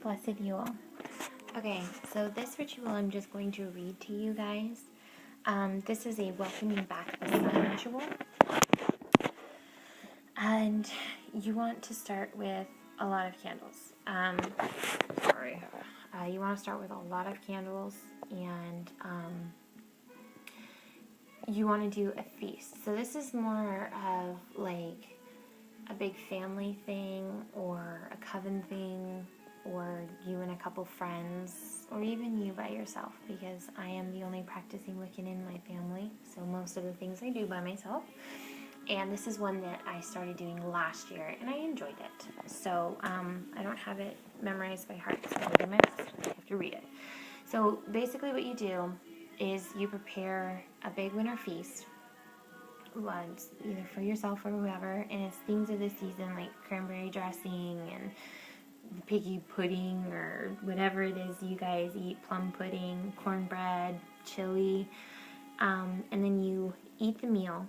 Blessed Yule. Okay, so this ritual I'm just going to read to you guys. This is a welcoming back the sun ritual. And you want to start with a lot of candles. You want to start with a lot of candles, and you want to do a feast. So this is more of like a big family thing, or a coven thing, or you and a couple friends, or even you by yourself, because I am the only practicing Wiccan in my family, so most of the things I do by myself. And this is one that I started doing last year, and I enjoyed it. So I don't have it memorized by heart, so I'll do my best. I have to read it. So basically what you do is you prepare a big winter feast, once, either for yourself or whoever, and it's things of the season like cranberry dressing and piggy pudding or whatever it is you guys eat, plum pudding, cornbread, chili, and then you eat the meal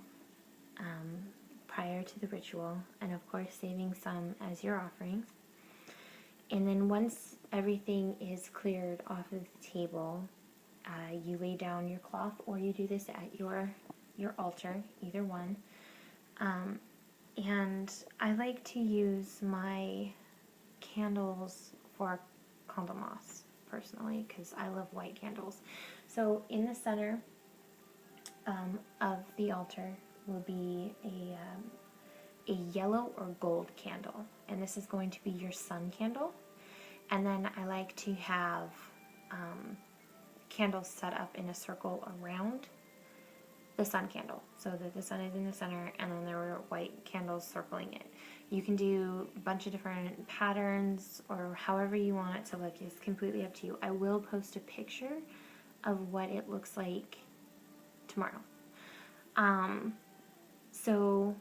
prior to the ritual, and of course saving some as your offerings. And then once everything is cleared off of the table, you lay down your cloth, or you do this at your altar, either one. And I like to use my candles for candlemas personally, because I love white candles. So in the center of the altar will be a yellow or gold candle, and this is going to be your sun candle. And then I like to have candles set up in a circle around the sun candle, so that the sun is in the center, and then there were white candles circling it. You can do a bunch of different patterns, or however you want it to look. It's completely up to you. I will post a picture of what it looks like tomorrow. So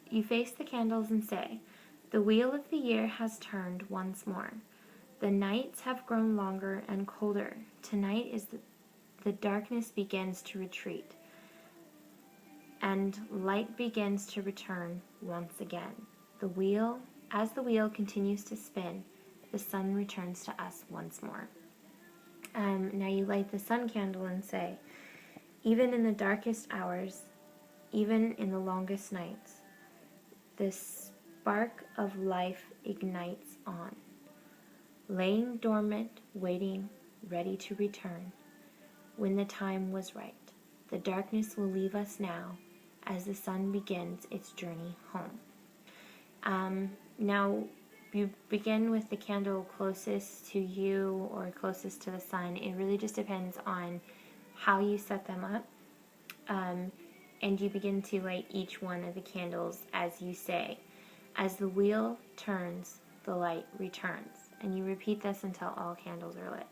you face the candles and say, "The wheel of the year has turned once more. The nights have grown longer and colder. Tonight is the darkness begins to retreat, and light begins to return once again. As the wheel continues to spin, the sun returns to us once more." Now you light the sun candle and say, "Even in the darkest hours, even in the longest nights, the spark of life ignites on, laying dormant, waiting, ready to return. When the time was right, the darkness will leave us now, as the sun begins its journey home." Now, you begin with the candle closest to you or closest to the sun. It really just depends on how you set them up. And you begin to light each one of the candles as you say, "As the wheel turns, the light returns." And you repeat this until all candles are lit.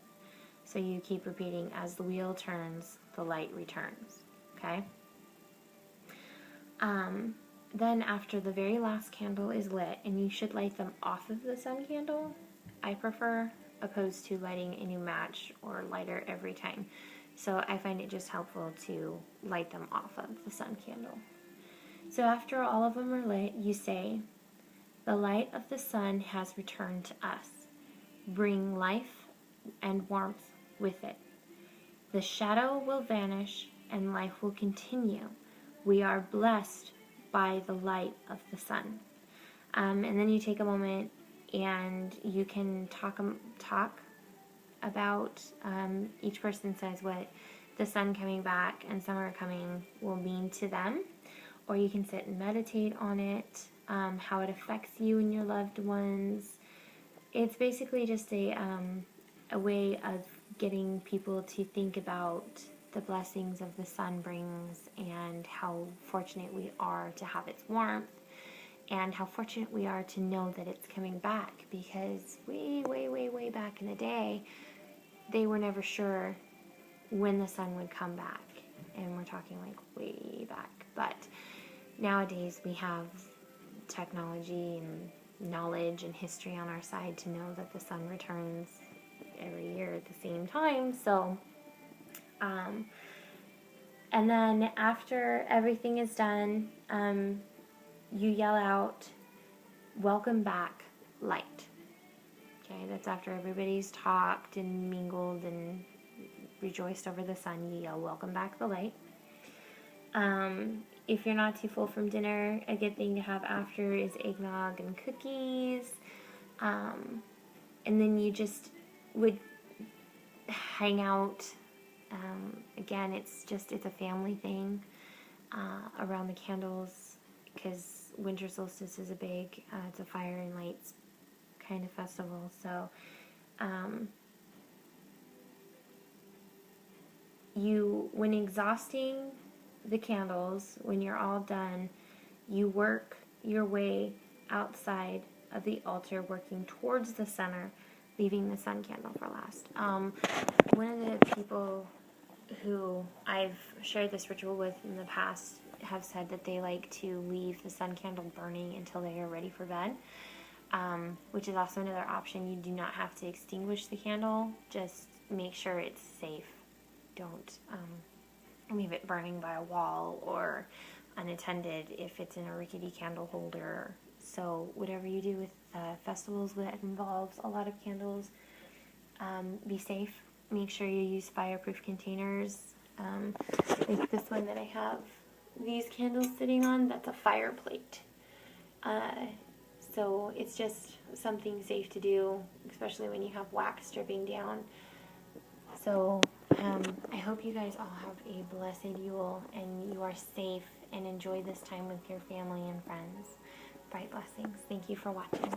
So you keep repeating, "As the wheel turns, the light returns." Okay? Then after the very last candle is lit, and you should light them off of the sun candle, I prefer, opposed to lighting a new match or lighter every time. So I find it just helpful to light them off of the sun candle. So after all of them are lit, you say, "The light of the sun has returned to us. Bring life and warmth with it. The shadow will vanish and life will continue. We are blessed by the light of the sun." And then you take a moment and you can talk about, each person says what the sun coming back and summer coming will mean to them, or you can sit and meditate on it, how it affects you and your loved ones. It's basically just a way of getting people to think about the blessings of the sun brings, and how fortunate we are to have its warmth, and how fortunate we are to know that it's coming back, because way back in the day, they were never sure when the sun would come back, and we're talking like way back. But nowadays we have technology and knowledge and history on our side to know that the sun returns every year at the same time. So and then after everything is done, you yell out, "Welcome back, light." Okay, that's after everybody's talked and mingled and rejoiced over the sun. You yell, "Welcome back, the light." If you're not too full from dinner, a good thing to have after is eggnog and cookies. And then you just would hang out. Again, it's a family thing around the candles, because winter solstice is it's a fire and lights kind of festival. So when exhausting the candles, when you're all done, you work your way outside of the altar, working towards the center, leaving the sun candle for last. One of the people who I've shared this ritual with in the past have said that they like to leave the sun candle burning until they are ready for bed, which is also another option. You do not have to extinguish the candle, just make sure it's safe. Don't leave it burning by a wall or unattended if it's in a rickety candle holder. So whatever you do with festivals that involves a lot of candles, be safe. Make sure you use fireproof containers. Like this one that I have these candles sitting on, that's a fire plate. So it's just something safe to do, especially when you have wax dripping down. So I hope you guys all have a blessed Yule and you are safe and enjoy this time with your family and friends. Bright blessings. Thank you for watching.